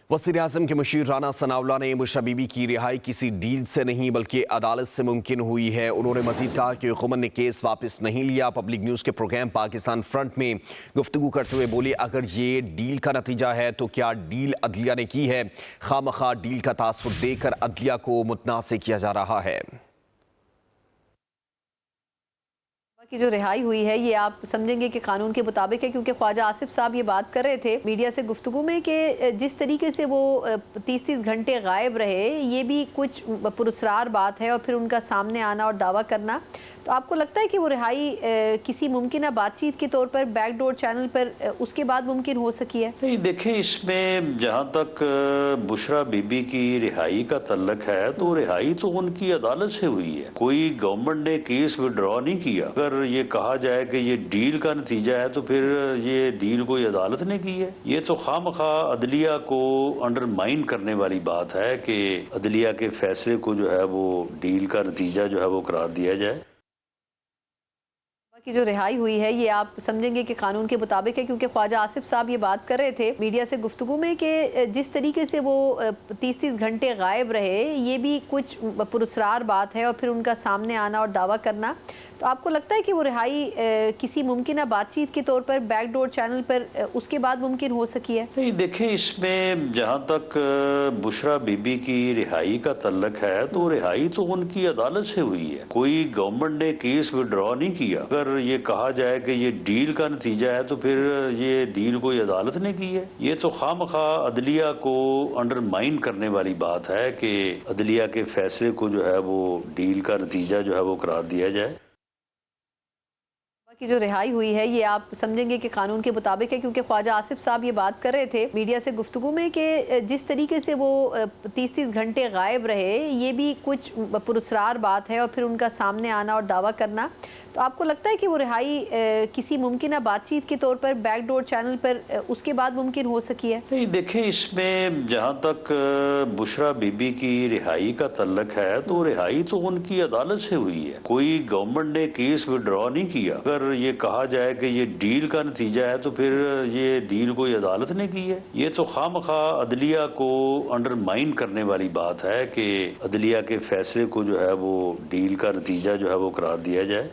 वज़ीर-ए-आज़म के मुशीर राना सनाउल्लाह ने बुशरा बीबी की रिहाई किसी डील से नहीं बल्कि अदालत से मुमकिन हुई है। उन्होंने मजीद कहा कि हुकूमत ने केस वापस नहीं लिया। पब्लिक न्यूज़ के प्रोग्राम पाकिस्तान फ्रंट में गुफ्तगू करते हुए बोले, अगर ये डील का नतीजा है तो क्या डील अदलिया ने की है? खामखा डील का तासुर देकर अदलिया को मुतनाज़ किया जा रहा है। की जो रिहाई हुई है ये आप समझेंगे कि कानून के मुताबिक है, क्योंकि ख्वाजा आसिफ साहब ये बात कर रहे थे मीडिया से गुफ्तगू में कि जिस तरीके से वो 30-30 घंटे गायब रहे, ये भी कुछ पुरस्रार बात है। और फिर उनका सामने आना और दावा करना, तो आपको लगता है कि वो रिहाई किसी मुमकिन बातचीत के तौर पर बैकडोर चैनल पर उसके बाद मुमकिन हो सकी है? नहीं, देखें, इसमें जहाँ तक बुशरा बीबी की रिहाई का तल्लक है तो रिहाई तो उनकी अदालत से हुई है। कोई गवर्नमेंट ने केस विड्रॉ नहीं किया। अगर ये कहा जाए कि ये डील का नतीजा है तो फिर ये डील कोई अदालत ने की है। ये तो खामखा अदलिया को अंडरमाइन करने वाली बात है कि अदलिया के फैसले को जो है वो डील का नतीजा जो है वो करार दिया जाए। की जो रिहाई हुई है ये आप समझेंगे कि कानून के मुताबिक है, क्योंकि ख्वाजा आसिफ साहब ये बात कर रहे थे मीडिया से गुफ्तगू में कि जिस तरीके से वो 30-30 घंटे गायब रहे, ये भी कुछ पुरस्रार बात है। और फिर उनका सामने आना और दावा करना, तो आपको लगता है कि वो रिहाई किसी मुमकिन बातचीत के तौर पर बैकडोर चैनल पर उसके बाद मुमकिन हो सकी है? नहीं, देखें, इसमें जहाँ तक बुशरा बीबी की रिहाई का तल्लक है तो रिहाई तो उनकी अदालत से हुई है। कोई गवर्नमेंट ने केस विड्रॉ नहीं किया। अगर ये कहा जाए कि ये डील का नतीजा है तो फिर ये डील कोई अदालत ने की है। ये तो खामखा अदलिया को अंडरमाइन करने वाली बात है कि अदलिया के फैसले को जो है वो डील का नतीजा जो है वो करार दिया जाए। की जो रिहाई हुई है ये आप समझेंगे कि कानून के मुताबिक है, क्योंकि ख्वाजा आसिफ साहब ये बात कर रहे थे मीडिया से गुफ्तगू में कि जिस तरीके से वो 30-30 घंटे गायब रहे, ये भी कुछ पुरस्रार बात है। और फिर उनका सामने आना और दावा करना, तो आपको लगता है कि वो रिहाई किसी मुमकिन बातचीत के तौर पर बैकडोर चैनल पर उसके बाद मुमकिन हो सकी है? नहीं, देखें, इसमें जहाँ तक बुशरा बीबी की रिहाई का तल्लक है तो रिहाई तो उनकी अदालत से हुई है। कोई गवर्नमेंट ने केस विड्रॉ नहीं किया। अगर ये कहा जाए कि ये डील का नतीजा है तो फिर ये डील कोई अदालत ने की है। ये तो खामखा अदलिया को अंडरमाइन करने वाली बात है कि अदलिया के फैसले को जो है वो डील का नतीजा जो है वो करार दिया जाए।